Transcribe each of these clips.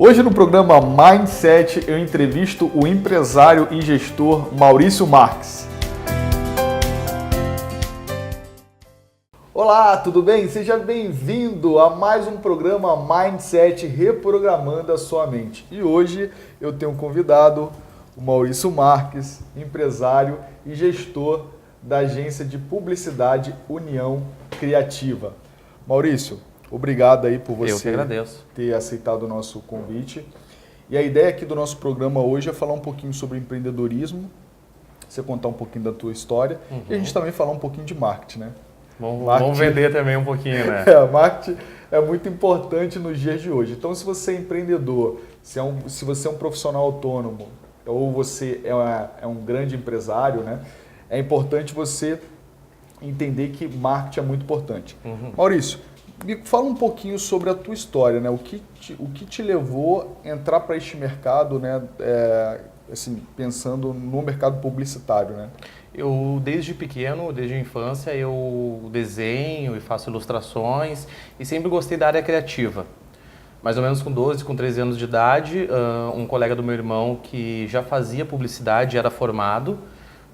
Hoje no programa Mindset eu entrevisto o empresário e gestor Maurício Marques. Olá, tudo bem? Seja bem-vindo a mais um programa Mindset Reprogramando a Sua Mente. E hoje eu tenho um convidado, o Maurício Marques, empresário e gestor da agência de publicidade União Criativa. Maurício, obrigado aí por você ter aceitado o nosso convite. E a ideia aqui do nosso programa hoje é falar um pouquinho sobre empreendedorismo, você contar um pouquinho da tua história e a gente também falar um pouquinho de marketing, né? Vamos vender também um pouquinho, né? Marketing é muito importante nos dias de hoje. Então, se você é empreendedor, se você é um profissional autônomo ou você é um grande empresário, né? É importante você entender que marketing é muito importante. Maurício, me fala um pouquinho sobre a tua história, né? O que te levou a entrar para este mercado, né? Assim, pensando no mercado publicitário, né? Eu, desde pequeno, desde a infância, eu desenho e faço ilustrações e sempre gostei da área criativa. Mais ou menos com 12, com 13 anos de idade, um colega do meu irmão que já fazia publicidade, era formado,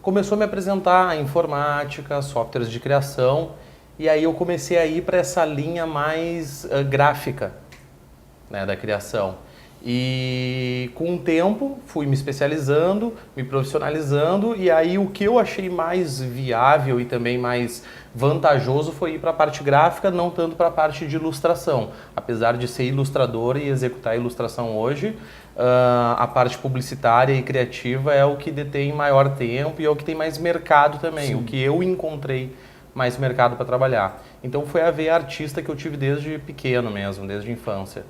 começou a me apresentar a informática, softwares de criação, e aí eu comecei a ir para essa linha mais gráfica, né, da criação. E com o tempo fui me especializando, me profissionalizando, e aí o que eu achei mais viável e também mais vantajoso foi ir para a parte gráfica, não tanto para a parte de ilustração. Apesar de ser ilustrador e executar a ilustração hoje, a parte publicitária e criativa é o que detém maior tempo e é o que tem mais mercado também, o que eu encontrei mais mercado para trabalhar. Então foi a veia artista que eu tive desde pequeno mesmo, desde a infância.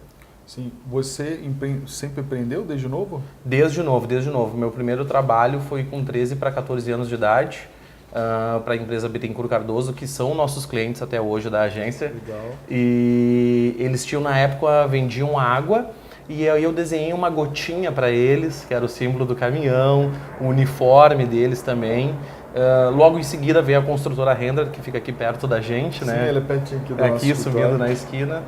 Sim. Você sempre empreendeu desde novo? Desde novo. Meu primeiro trabalho foi com 13 para 14 anos de idade, para a empresa Bittencourt Cardoso, que são nossos clientes até hoje da agência. Legal. E eles tinham, na época, vendiam água, e aí eu desenhei uma gotinha para eles, que era o símbolo do caminhão, o uniforme deles também. Logo em seguida veio a construtora Render, que fica aqui perto da gente, né? Sim, ela é pertinho aqui do nosso aqui subindo na esquina.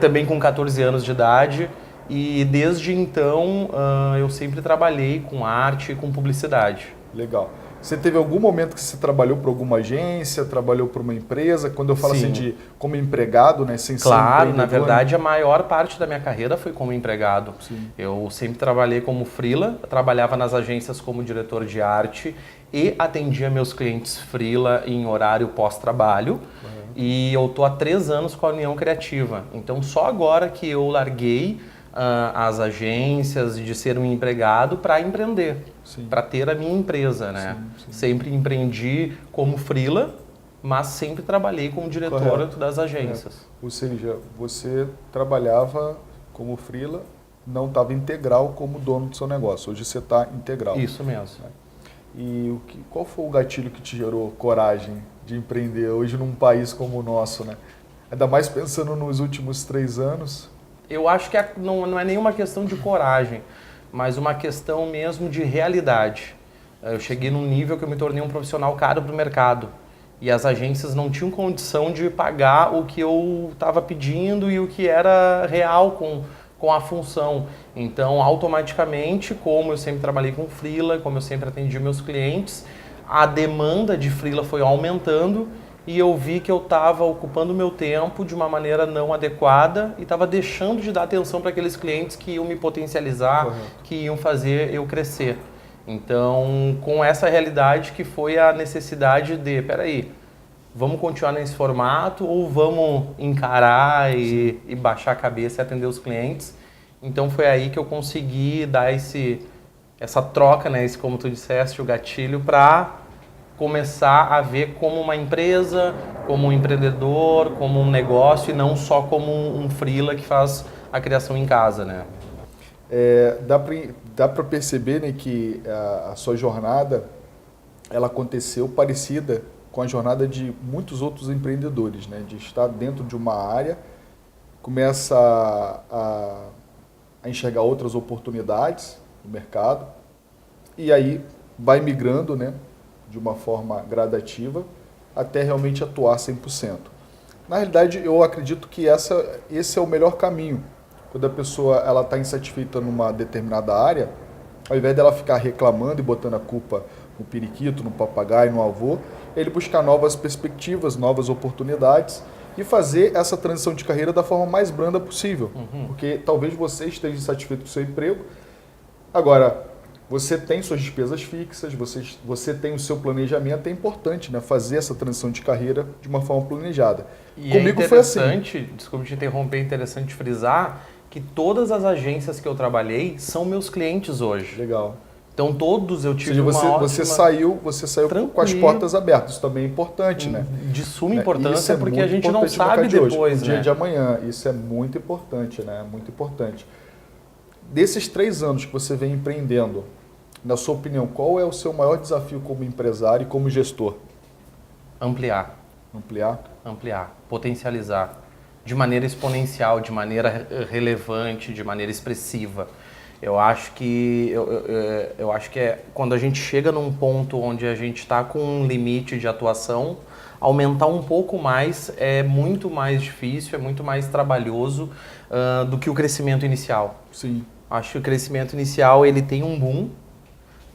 Também com 14 anos de idade, e desde então eu sempre trabalhei com arte e com publicidade. Legal. Você teve algum momento que você trabalhou para alguma agência, trabalhou para uma empresa? Quando eu falo Sim. assim de como empregado, né, sem ser Claro, na empreendedor, verdade a maior parte da minha carreira foi como empregado. Sim. Eu sempre trabalhei como freela, trabalhava nas agências como diretor de arte e atendia meus clientes freela em horário pós-trabalho. E eu tô há 3 anos com a União Criativa. Então só agora que eu larguei as agências de ser um empregado para empreender, para ter a minha empresa, né? Sim. Sempre empreendi como freela, mas sempre trabalhei como diretor das agências. Ou seja, você trabalhava como freela, não estava integral como dono do seu negócio. Hoje você está integral. Isso mesmo. E qual foi o gatilho que te gerou coragem de empreender hoje num país como o nosso, né? Ainda mais pensando nos últimos 3 anos. Eu acho que não é nenhuma questão de coragem, mas uma questão mesmo de realidade. Eu cheguei num nível que eu me tornei um profissional caro para o mercado. E as agências não tinham condição de pagar o que eu estava pedindo e o que era real com a função. Então, automaticamente, como eu sempre trabalhei com freela, como eu sempre atendi meus clientes, a demanda de freela foi aumentando e eu vi que eu estava ocupando meu tempo de uma maneira não adequada e estava deixando de dar atenção para aqueles clientes que iam me potencializar, que iam fazer eu crescer. Então, com essa realidade que foi a necessidade de, peraí, vamos continuar nesse formato ou vamos encarar e baixar a cabeça e atender os clientes? Então foi aí que eu consegui dar essa troca, né, esse, como tu disseste, o gatilho, para começar a ver como uma empresa, como um empreendedor, como um negócio e não só como um freela que faz a criação em casa, né? Dá para perceber, né, que a sua jornada ela aconteceu parecida com a jornada de muitos outros empreendedores, né? De estar dentro de uma área, começa a enxergar outras oportunidades no mercado e aí vai migrando, né, de uma forma gradativa até realmente atuar 100%. Na realidade, eu acredito que esse é o melhor caminho, quando a pessoa ela está insatisfeita numa determinada área, ao invés dela ficar reclamando e botando a culpa no periquito, no papagaio, no avô, ele buscar novas perspectivas, novas oportunidades e fazer essa transição de carreira da forma mais branda possível. Porque talvez você esteja insatisfeito com o seu emprego, agora você tem suas despesas fixas, você tem o seu planejamento, é importante, né, fazer essa transição de carreira de uma forma planejada. E Comigo é foi assim. interessante, desculpe te interromper, é interessante frisar que todas as agências que eu trabalhei são meus clientes hoje. Legal. Então todos eu tive Ou seja, uma você ótima... saiu com as Tranquilo. portas abertas, isso também é importante, né? De suma Né? importância, Isso é porque a muito gente não importante no sabe mercado de hoje, depois, no dia né? de amanhã, isso é muito importante, né? Muito importante. Desses 3 anos que você vem empreendendo, na sua opinião, qual é o seu maior desafio como empresário e como gestor? Ampliar, potencializar de maneira exponencial, de maneira relevante, de maneira expressiva. Eu acho que é quando a gente chega num ponto onde a gente está com um limite de atuação, aumentar um pouco mais é muito mais difícil, é muito mais trabalhoso do que o crescimento inicial. Sim. Acho que o crescimento inicial ele tem um boom,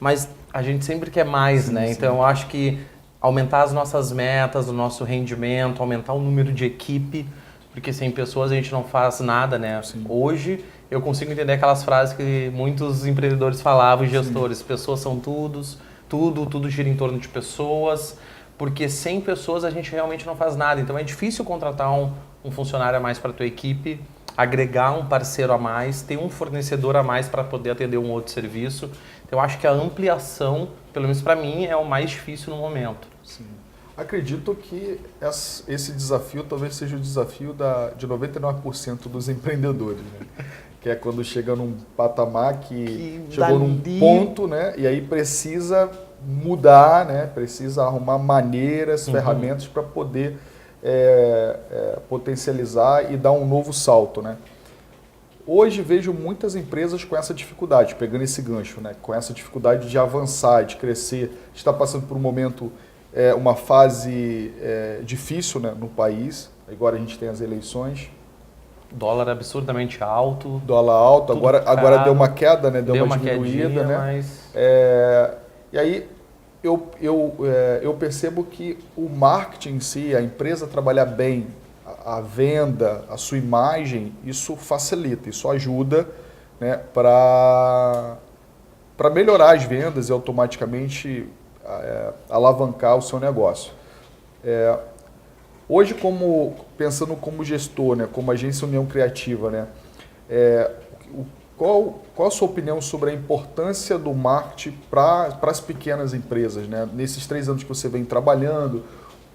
mas a gente sempre quer mais, né? Sim. Então eu acho que aumentar as nossas metas, o nosso rendimento, aumentar o número de equipe, porque sem pessoas a gente não faz nada, né? Sim. Hoje eu consigo entender aquelas frases que muitos empreendedores falavam, gestores, pessoas são tudo gira em torno de pessoas, porque sem pessoas a gente realmente não faz nada. Então é difícil contratar um funcionário a mais para a tua equipe, agregar um parceiro a mais, ter um fornecedor a mais para poder atender um outro serviço. Então eu acho que a ampliação, pelo menos para mim, é o mais difícil no momento. Sim. Acredito que esse desafio talvez seja o desafio de 99% dos empreendedores, né? Que é quando chega num patamar que chegou num ponto, né? E aí precisa mudar, né? Precisa arrumar maneiras, ferramentas para poder potencializar e dar um novo salto, né? Hoje vejo muitas empresas com essa dificuldade, pegando esse gancho, né? Com essa dificuldade de avançar, de crescer. Está passando por um momento, uma fase difícil, né, no país. Agora a gente tem as eleições. Dólar absurdamente alto. Dólar alto, agora deu uma queda, né? Deu uma diminuída, quedinha, né? Mas... E aí eu percebo que o marketing em si, a empresa trabalhar bem, a venda, a sua imagem, isso facilita, isso ajuda, né, para melhorar as vendas e automaticamente alavancar o seu negócio. Hoje, pensando como gestor, né, como agência União Criativa, né, qual a sua opinião sobre a importância do marketing para as pequenas empresas, né? Nesses 3 anos que você vem trabalhando,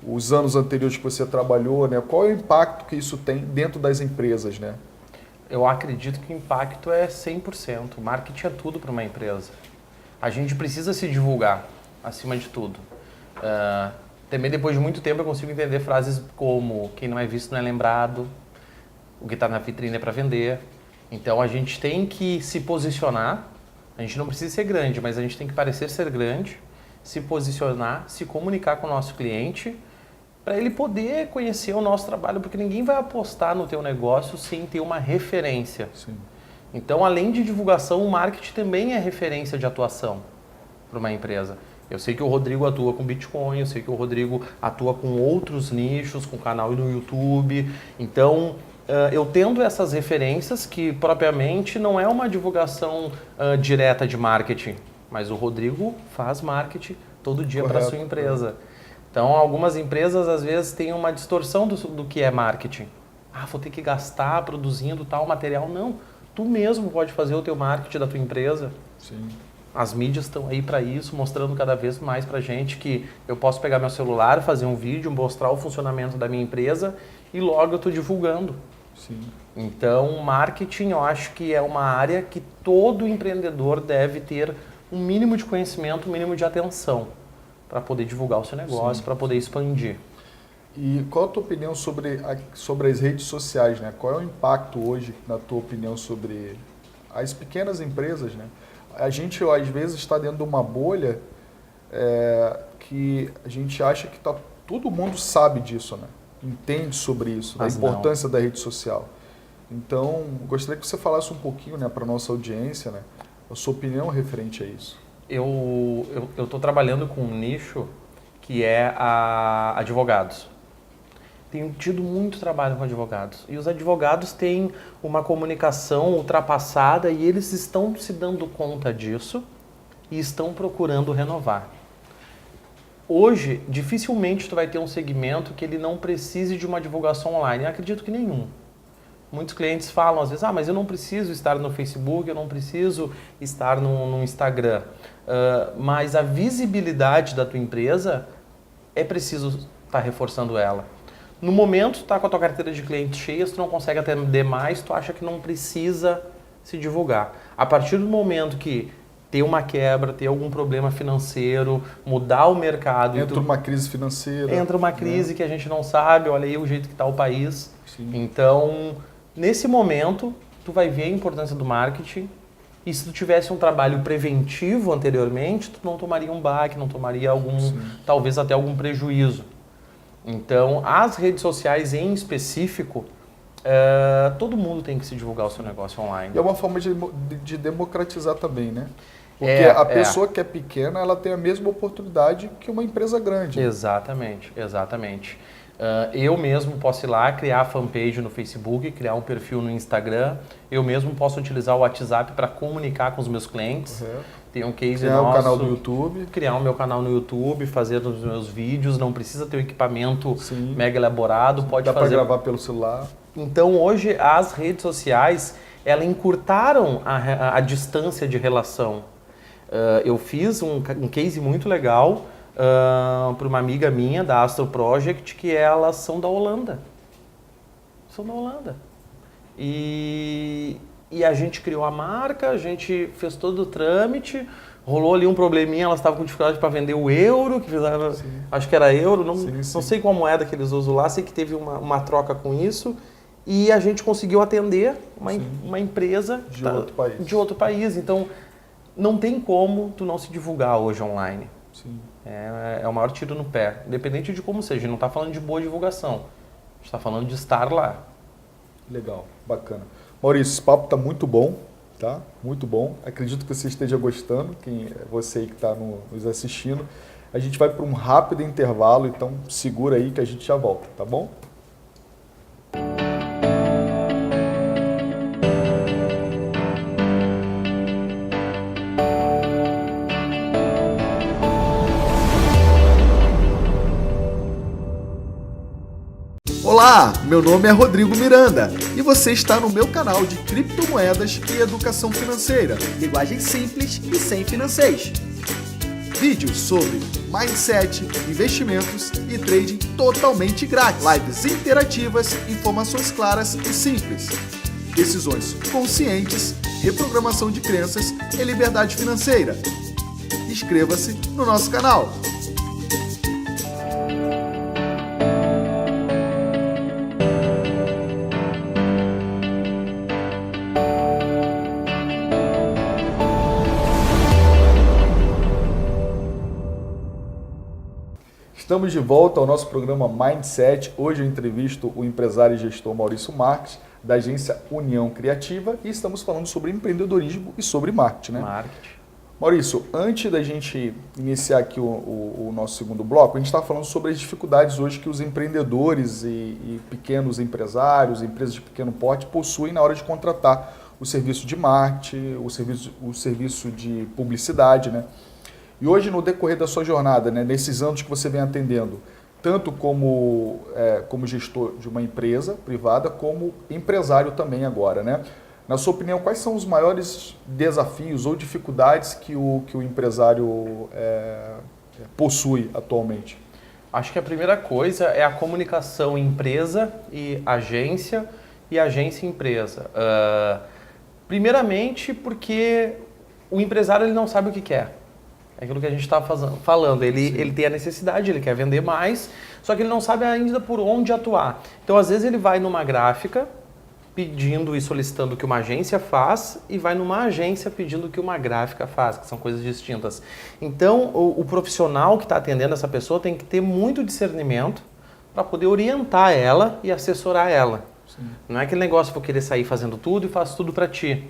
os anos anteriores que você trabalhou, né? Qual é o impacto que isso tem dentro das empresas, né? Eu acredito que o impacto é 100%. O marketing é tudo para uma empresa. A gente precisa se divulgar, acima de tudo. Também depois de muito tempo eu consigo entender frases como quem não é visto não é lembrado, o que está na vitrine é para vender. Então a gente tem que se posicionar, a gente não precisa ser grande, mas a gente tem que parecer ser grande, se posicionar, se comunicar com o nosso cliente, para ele poder conhecer o nosso trabalho, porque ninguém vai apostar no teu negócio sem ter uma referência. Sim. Então, além de divulgação, o marketing também é referência de atuação para uma empresa. Eu sei que o Rodrigo atua com Bitcoin, eu sei que o Rodrigo atua com outros nichos, com canal no YouTube. Então, eu tendo essas referências, que propriamente não é uma divulgação direta de marketing, mas o Rodrigo faz marketing todo dia para a sua empresa. Então, algumas empresas, às vezes, têm uma distorção do que é marketing. Vou ter que gastar produzindo tal material. Não, tu mesmo pode fazer o teu marketing da tua empresa. Sim. As mídias estão aí para isso, mostrando cada vez mais para a gente que eu posso pegar meu celular, fazer um vídeo, mostrar o funcionamento da minha empresa e logo eu estou divulgando. Sim. Então, marketing eu acho que é uma área que todo empreendedor deve ter um mínimo de conhecimento, um mínimo de atenção para poder divulgar o seu negócio, para poder expandir. E qual a tua opinião sobre as redes sociais, né? Qual é o impacto hoje, na tua opinião, sobre as pequenas empresas, né? A gente, às vezes, está dentro de uma bolha que a gente acha que todo mundo sabe disso, né? Entende sobre isso, da importância da rede social. Então, gostaria que você falasse um pouquinho, né, para a nossa audiência, né, a sua opinião referente a isso. Eu estou trabalhando com um nicho que é advogados. Tenho tido muito trabalho com advogados. E os advogados têm uma comunicação ultrapassada e eles estão se dando conta disso e estão procurando renovar. Hoje, dificilmente tu vai ter um segmento que ele não precise de uma divulgação online. Eu acredito que nenhum. Muitos clientes falam às vezes, mas eu não preciso estar no Facebook, eu não preciso estar no Instagram. Mas a visibilidade da tua empresa é preciso estar reforçando ela. No momento, tu está com a tua carteira de clientes cheia, tu não consegue atender mais, tu acha que não precisa se divulgar. A partir do momento que ter uma quebra, ter algum problema financeiro, mudar o mercado... Entra uma crise financeira. Entra uma crise que a gente não sabe, olha aí o jeito que está o país. Sim. Então, nesse momento, tu vai ver a importância do marketing. E se tu tivesse um trabalho preventivo anteriormente, tu não tomaria um baque, não tomaria talvez até algum prejuízo. Então, as redes sociais em específico, todo mundo tem que se divulgar o seu negócio online. E é uma forma de democratizar também, né? Porque a pessoa que é pequena, ela tem a mesma oportunidade que uma empresa grande. Exatamente, exatamente. Eu mesmo posso ir lá, criar a fanpage no Facebook, criar um perfil no Instagram. Eu mesmo posso utilizar o WhatsApp para comunicar com os meus clientes. Correto. Tem um case criar nosso. Um canal do YouTube. Criar o meu canal no YouTube, fazer os meus vídeos. Não precisa ter um equipamento mega elaborado. Pode Dá fazer. para gravar pelo celular. Então, hoje, as redes sociais, elas encurtaram a distância de relação. Eu fiz um case muito legal para uma amiga minha da Astro Project, que elas são da Holanda. São da Holanda. E a gente criou a marca, a gente fez todo o trâmite, rolou ali um probleminha, elas estavam com dificuldade para vender o euro, que fizeram, acho que era euro, não sei qual moeda que eles usam lá, sei que teve uma troca com isso. E a gente conseguiu atender uma empresa de outro país. Então, não tem como tu não se divulgar hoje online. Sim. É o maior tiro no pé. Independente de como seja. A gente não está falando de boa divulgação. A gente está falando de estar lá. Legal, bacana. Maurício, esse papo está muito bom, tá? Muito bom. Acredito que você esteja gostando, você aí que está nos assistindo. A gente vai para um rápido intervalo, então segura aí que a gente já volta, tá bom? Olá, meu nome é Rodrigo Miranda e você está no meu canal de criptomoedas e educação financeira. Linguagem simples e sem financeiros. Vídeos sobre mindset, investimentos e trading totalmente grátis. Lives interativas, informações claras e simples. Decisões conscientes, reprogramação de crenças e liberdade financeira. Inscreva-se no nosso canal. Estamos de volta ao nosso programa Mindset. Hoje eu entrevisto o empresário e gestor Maurício Marques, da agência União Criativa, e estamos falando sobre empreendedorismo e sobre marketing, né? Marketing. Maurício, antes da gente iniciar aqui o nosso segundo bloco, a gente está falando sobre as dificuldades hoje que os empreendedores e pequenos empresários, empresas de pequeno porte, possuem na hora de contratar o serviço de marketing, o serviço de publicidade, né? E hoje, no decorrer da sua jornada, né, nesses anos que você vem atendendo, tanto como gestor de uma empresa privada, como empresário também agora, né? Na sua opinião, quais são os maiores desafios ou dificuldades que o empresário possui atualmente? Acho que a primeira coisa é a comunicação empresa e agência empresa. Primeiramente porque o empresário ele não sabe o que quer. É aquilo que a gente está falando. Ele tem a necessidade, ele quer vender mais, só que ele não sabe ainda por onde atuar. Então, às vezes, ele vai numa gráfica pedindo e solicitando o que uma agência faz e vai numa agência pedindo o que uma gráfica faz, que são coisas distintas. Então, o profissional que está atendendo essa pessoa tem que ter muito discernimento para poder orientar ela e assessorar ela. Não é aquele negócio, vou querer sair fazendo tudo e faço tudo para ti.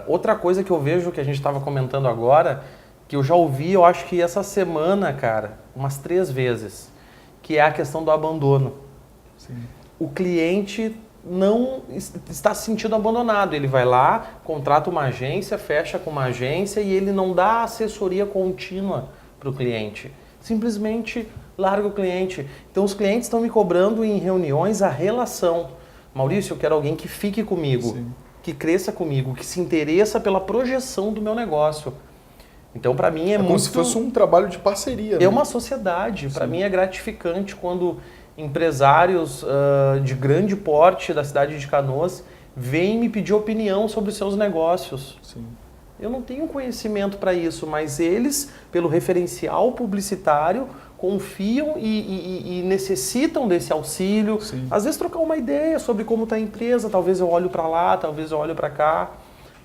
Outra coisa que eu vejo que a gente estava comentando agora, que eu já ouvi, eu acho que essa semana, cara, umas 3 vezes, que é a questão do abandono. Sim. O cliente não está se sentindo abandonado. Ele vai lá, contrata uma agência, fecha com uma agência e ele não dá assessoria contínua para o cliente. Simplesmente larga o cliente. Então os clientes estão me cobrando em reuniões a relação. Maurício, eu quero alguém que fique comigo, Sim. que cresça comigo, que se interessa pela projeção do meu negócio. Então, para mim, é muito... como se fosse um trabalho de parceria. Né? É uma sociedade. Para mim, é gratificante quando empresários de grande porte da cidade de Canoas vêm me pedir opinião sobre os seus negócios. Sim. Eu não tenho conhecimento para isso, mas eles, pelo referencial publicitário, confiam e necessitam desse auxílio. Sim. Às vezes trocar uma ideia sobre como está a empresa, talvez eu olho para lá, talvez eu olho para cá.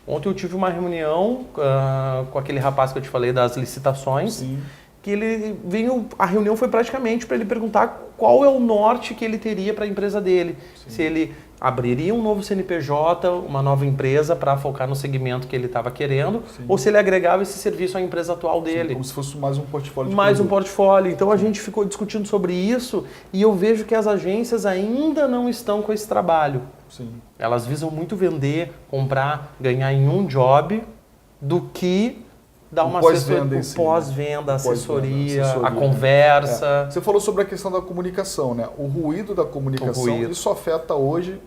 Ontem eu tive uma reunião com aquele rapaz que eu te falei das licitações. Sim. Que ele veio, a reunião foi praticamente para ele perguntar qual é o norte que ele teria para a empresa dele. Sim. Se ele abriria um novo CNPJ, uma nova empresa para focar no segmento que ele estava querendo, sim, ou se ele agregava esse serviço à empresa atual dele. Sim, como se fosse mais um portfólio de mais produto. Um portfólio. Então a gente ficou discutindo sobre isso e eu vejo que as agências ainda não estão com esse trabalho. Sim. Elas visam muito vender, comprar, ganhar em um job do que dar uma pós-venda, assessoria, a conversa. Você falou sobre a questão da comunicação, né? O ruído da comunicação, isso afeta hoje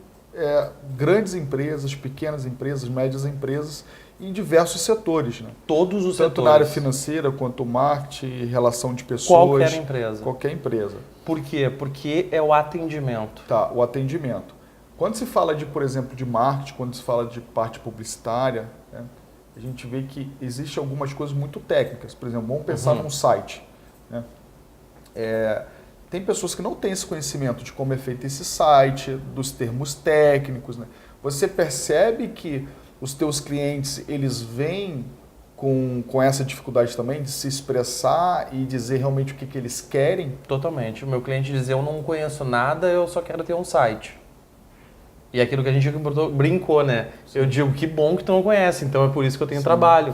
grandes empresas, pequenas empresas, médias empresas, em diversos setores, né? Todos os setores. Tanto na área financeira quanto marketing, relação de pessoas. Qualquer empresa. Qualquer empresa. Por quê? Porque é o atendimento. Tá, o atendimento. Quando se fala de, por exemplo, de marketing, quando se fala de parte publicitária, né? A gente vê que existem algumas coisas muito técnicas. Por exemplo, vamos pensar num site. Né? Tem pessoas que não têm esse conhecimento de como é feito esse site, dos termos técnicos. Né? Você percebe que os teus clientes, eles vêm com essa dificuldade também de se expressar e dizer realmente o que eles querem? Totalmente. O meu cliente diz, eu não conheço nada, eu só quero ter um site. E aquilo que a gente brincou, né? Sim. Eu digo, que bom que tu não conhece, então é por isso que eu tenho trabalho.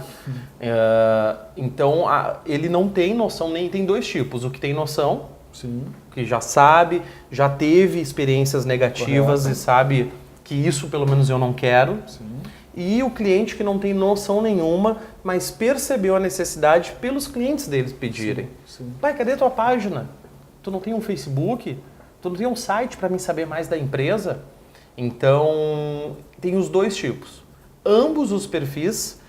Então, ele não tem noção, nem tem 2 tipos. O que tem noção, sim, que já sabe, já teve experiências negativas. Correto. E sabe que isso pelo menos eu não quero. Sim. E o cliente que não tem noção nenhuma, mas percebeu a necessidade pelos clientes deles pedirem. Sim. Sim. Pai, cadê tua página? Tu não tem um Facebook? Tu não tem um site para mim saber mais da empresa? Então, tem os 2 tipos. Ambos os perfis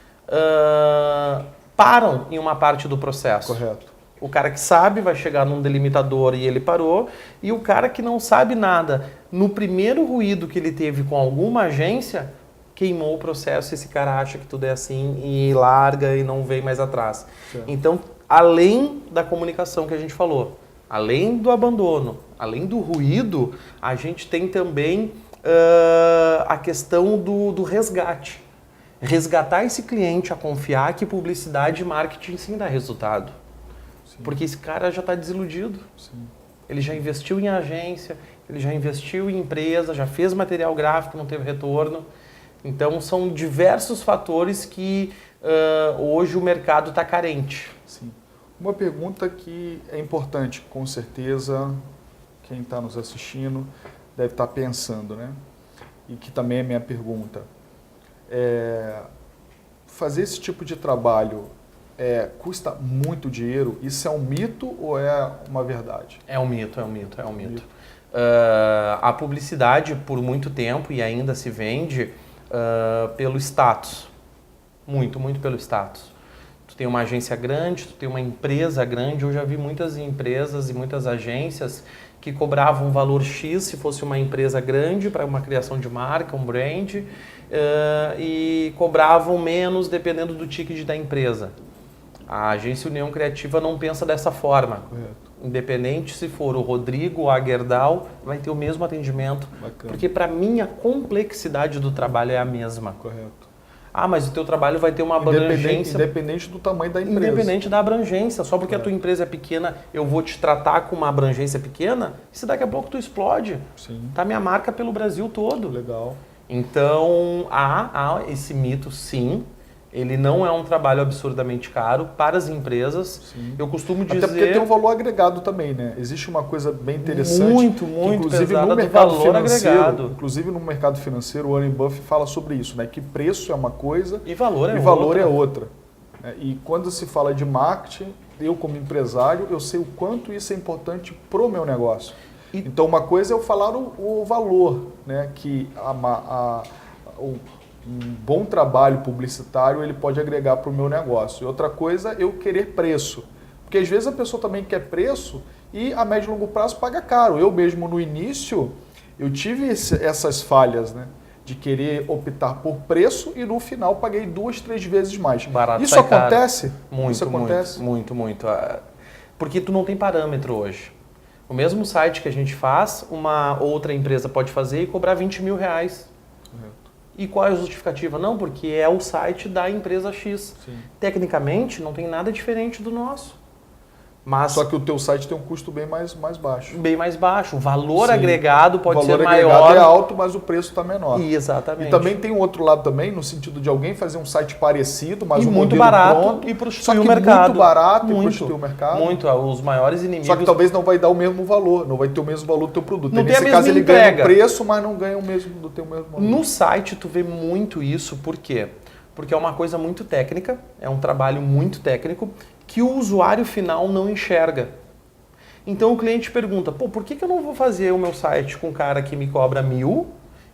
param em uma parte do processo. Correto. O cara que sabe vai chegar num delimitador e ele parou, e o cara que não sabe nada, no primeiro ruído que ele teve com alguma agência, queimou o processo, esse cara acha que tudo é assim e larga e não vem mais atrás. Certo. Então, além da comunicação que a gente falou, além do abandono, além do ruído, a gente tem também a questão do resgate. Resgatar esse cliente a confiar que publicidade e marketing sim dá resultado. Sim. Porque esse cara já está desiludido. Sim. Ele já investiu em agência, ele já investiu em empresa, já fez material gráfico, não teve retorno. Então são diversos fatores que hoje o mercado está carente. Sim. Uma pergunta que é importante, com certeza, quem está nos assistindo deve estar pensando, né? E que também é minha pergunta. Fazer esse tipo de trabalho custa muito dinheiro? Isso é um mito ou é uma verdade? É um mito. A publicidade, por muito tempo, e ainda se vende pelo status. Muito pelo status. Tu tem uma agência grande, tu tem uma empresa grande. Eu já vi muitas empresas e muitas agências que cobravam um valor X se fosse uma empresa grande para uma criação de marca, um brand, e cobravam menos dependendo do ticket da empresa. A agência União Criativa não pensa dessa forma. Correto. Independente se for o Rodrigo ou a Gerdau, vai ter o mesmo atendimento. Bacana. Porque para mim a complexidade do trabalho é a mesma. Correto. Ah, mas o teu trabalho vai ter uma abrangência... Independente do tamanho da empresa. Independente da abrangência. Só porque a tua empresa é pequena, eu vou te tratar com uma abrangência pequena, e se daqui a pouco tu explode. Sim. Tá minha marca pelo Brasil todo. Legal. Então, há esse mito, sim. Ele não é um trabalho absurdamente caro para as empresas. Sim. Eu costumo dizer... Até porque tem um valor agregado também, né? Existe uma coisa bem interessante. Muito inclusive pesada no do mercado valor financeiro, agregado. inclusive no mercado financeiro, o Warren Buffett fala sobre isso, né? Que preço é uma coisa E valor é valor outra. é outra. E quando se fala de marketing, eu como empresário, eu sei o quanto isso é importante pro meu negócio. Então uma coisa é eu falar o valor, né? Que um bom trabalho publicitário ele pode agregar para o meu negócio. E outra coisa é eu querer preço. Porque às vezes a pessoa também quer preço e a médio e longo prazo paga caro. Eu mesmo no início, eu tive essas falhas, né? De querer optar por preço e no final paguei 2, 3 vezes mais. Barato Isso sai caro. acontece? Muito, Isso acontece? muito. Porque tu não tem parâmetro hoje. O mesmo site que a gente faz, uma outra empresa pode fazer e cobrar 20 mil reais. Correto. E qual é a justificativa? Não, porque é o site da empresa X. Sim. Tecnicamente, não tem nada diferente do nosso. Mas Só que o teu site tem um custo bem mais baixo. bem mais baixo. O valor Sim. agregado pode o valor ser agregado maior. é alto, mas o preço está menor. Exatamente. E também tem um outro lado também, no sentido de alguém fazer um site parecido, mas E um muito modelo barato pronto, e prostituir só que o mercado. muito barato e Muito. prostituir o mercado. Muito. Os maiores inimigos... Só que talvez não vai dar o mesmo valor, não vai ter o mesmo valor do teu produto. Não E tem a nesse mesma caso ele entrega. ganha o preço, mas não ganha o mesmo do teu mesmo valor. No site tu vê muito isso, por quê? Porque é uma coisa muito técnica, é um trabalho muito técnico que o usuário final não enxerga. Então o cliente pergunta, pô, por que eu não vou fazer o meu site com um cara que me cobra 1.000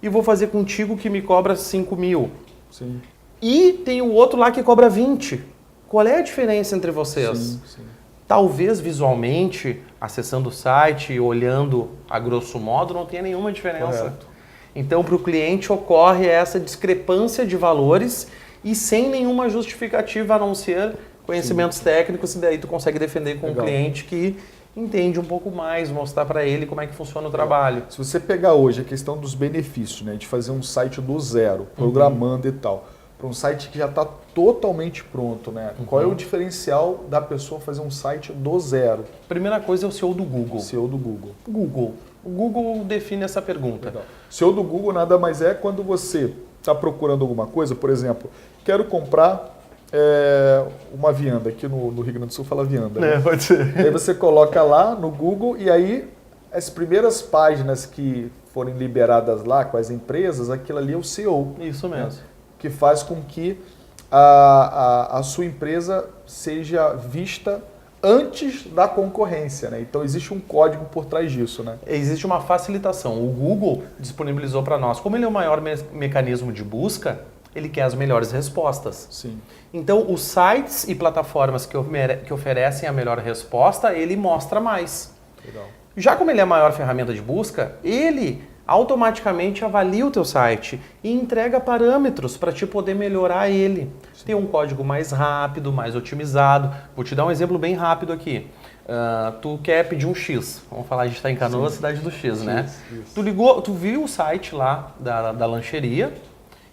e vou fazer contigo que me cobra 5.000? Sim. E tem o outro lá que cobra 20. Qual é a diferença entre vocês? Sim. Talvez visualmente, acessando o site e olhando a grosso modo, não tenha nenhuma diferença. Correto. Então, para o cliente ocorre essa discrepância de valores e sem nenhuma justificativa a não ser conhecimentos técnicos, e daí tu consegue defender com o Legal. cliente que entende um pouco mais, mostrar para ele como é que funciona o trabalho. Se você pegar hoje a questão dos benefícios, né, de fazer um site do zero, programando e tal, para um site que já está totalmente pronto, né? Qual é o diferencial da pessoa fazer um site do zero? Primeira coisa é o SEO do Google. SEO do Google. O Google define essa pergunta. Legal. SEO do Google nada mais é quando você está procurando alguma coisa, por exemplo, quero comprar uma vianda, aqui no Rio Grande do Sul fala vianda. Né? Pode ser. Aí você coloca lá no Google e aí as primeiras páginas que forem liberadas lá com as empresas, aquilo ali é o SEO. Isso mesmo. Né? Que faz com que a sua empresa seja vista antes da concorrência, né? Então existe um código por trás disso, né? Existe uma facilitação. O Google disponibilizou para nós, como ele é o maior mecanismo de busca, ele quer as melhores respostas. Sim. Então, os sites e plataformas que oferecem a melhor resposta, ele mostra mais. Legal. Já como ele é a maior ferramenta de busca, ele automaticamente avalia o teu site e entrega parâmetros para te poder melhorar ele. Sim. Tem um código mais rápido, mais otimizado. Vou te dar um exemplo bem rápido aqui. Tu quer pedir um X. Vamos falar, a gente está em Canoas, cidade do X, né? Isso. Tu viu o site lá da lancheria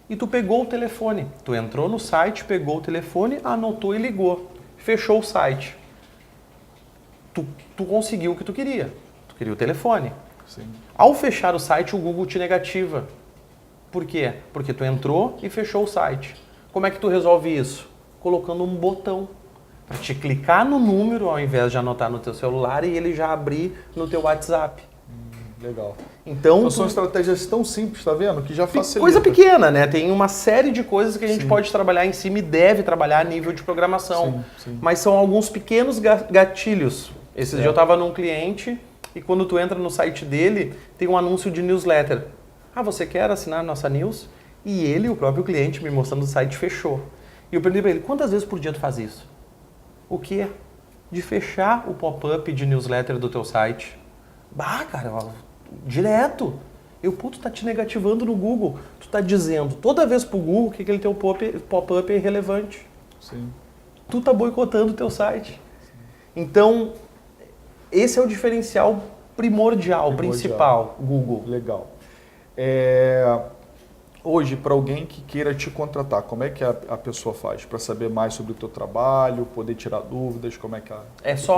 e tu pegou o telefone. Tu entrou no site, pegou o telefone, anotou e ligou. Fechou o site. Tu conseguiu o que tu queria. Tu queria o telefone. Sim. Ao fechar o site, o Google te negativa. Por quê? Porque tu entrou e fechou o site. Como é que tu resolve isso? Colocando um botão para te clicar no número ao invés de anotar no teu celular e ele já abrir no teu WhatsApp. Legal. Então são estratégias tão simples, tá vendo? Que já facilita. Coisa pequena, né? Tem uma série de coisas que a gente Sim. pode trabalhar em cima e deve trabalhar a nível de programação. Sim. Mas são alguns pequenos gatilhos. Esses dias eu estava num cliente e quando tu entra no site dele, tem um anúncio de newsletter. Ah, você quer assinar nossa news? E ele, o próprio cliente, me mostrando o site, fechou. E eu perguntei para ele, quantas vezes por dia tu faz isso? O quê? De fechar o pop-up de newsletter do teu site. Bah, cara, direto. Tu tá te negativando no Google. Tu tá dizendo toda vez pro Google que aquele teu pop-up é irrelevante. Sim. Tu tá boicotando o teu site. Sim. Então, esse é o diferencial principal, Google. Legal. Hoje, para alguém que queira te contratar, como é que a pessoa faz? Para saber mais sobre o teu trabalho, poder tirar dúvidas, como é que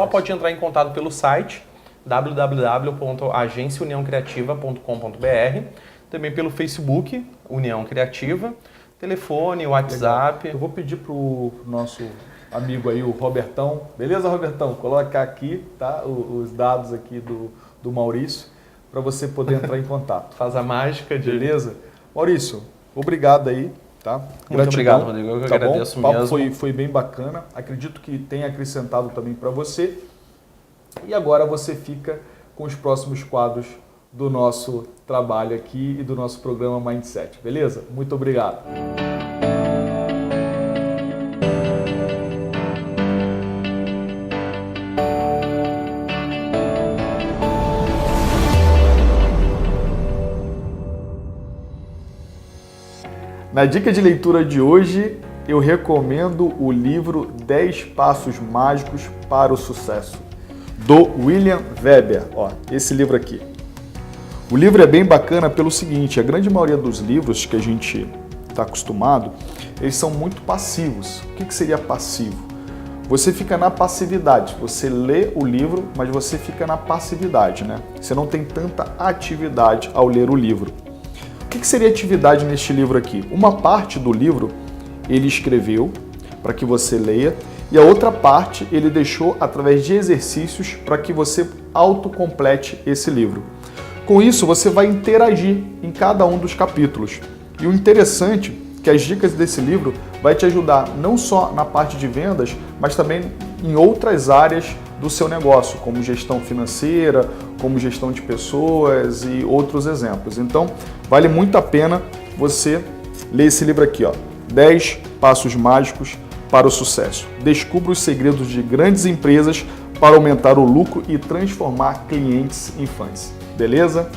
pode entrar em contato pelo site www.agenciauniãocreativa.com.br, também pelo Facebook, União Criativa, telefone, WhatsApp. Legal. Eu vou pedir para o nosso amigo aí, o Robertão. Beleza, Robertão? Coloca aqui, tá? Os dados aqui do Maurício, para você poder entrar em contato. Faz a mágica de... Beleza? Maurício, obrigado aí, tá? Muito obrigado, Rodrigo. Eu que agradeço mesmo. O mesmo. papo foi bem bacana. Acredito que tenha acrescentado também para você. E agora você fica com os próximos quadros do nosso trabalho aqui e do nosso programa Mindset. Beleza? Muito obrigado. Na dica de leitura de hoje, eu recomendo o livro 10 Passos Mágicos para o Sucesso, do William Weber. Ó, esse livro aqui. O livro é bem bacana pelo seguinte, a grande maioria dos livros que a gente está acostumado, eles são muito passivos. O que seria passivo? Você fica na passividade, você lê o livro, mas você fica na passividade, né? Você não tem tanta atividade ao ler o livro. O que seria atividade neste livro aqui? Uma parte do livro ele escreveu para que você leia e a outra parte ele deixou através de exercícios para que você autocomplete esse livro. Com isso, você vai interagir em cada um dos capítulos. E o interessante é que as dicas desse livro vai te ajudar não só na parte de vendas, mas também em outras áreas do seu negócio, como gestão financeira, como gestão de pessoas e outros exemplos. Então, vale muito a pena você ler esse livro aqui, ó, 10 Passos Mágicos para o Sucesso. Descubra os segredos de grandes empresas para aumentar o lucro e transformar clientes em fãs. Beleza?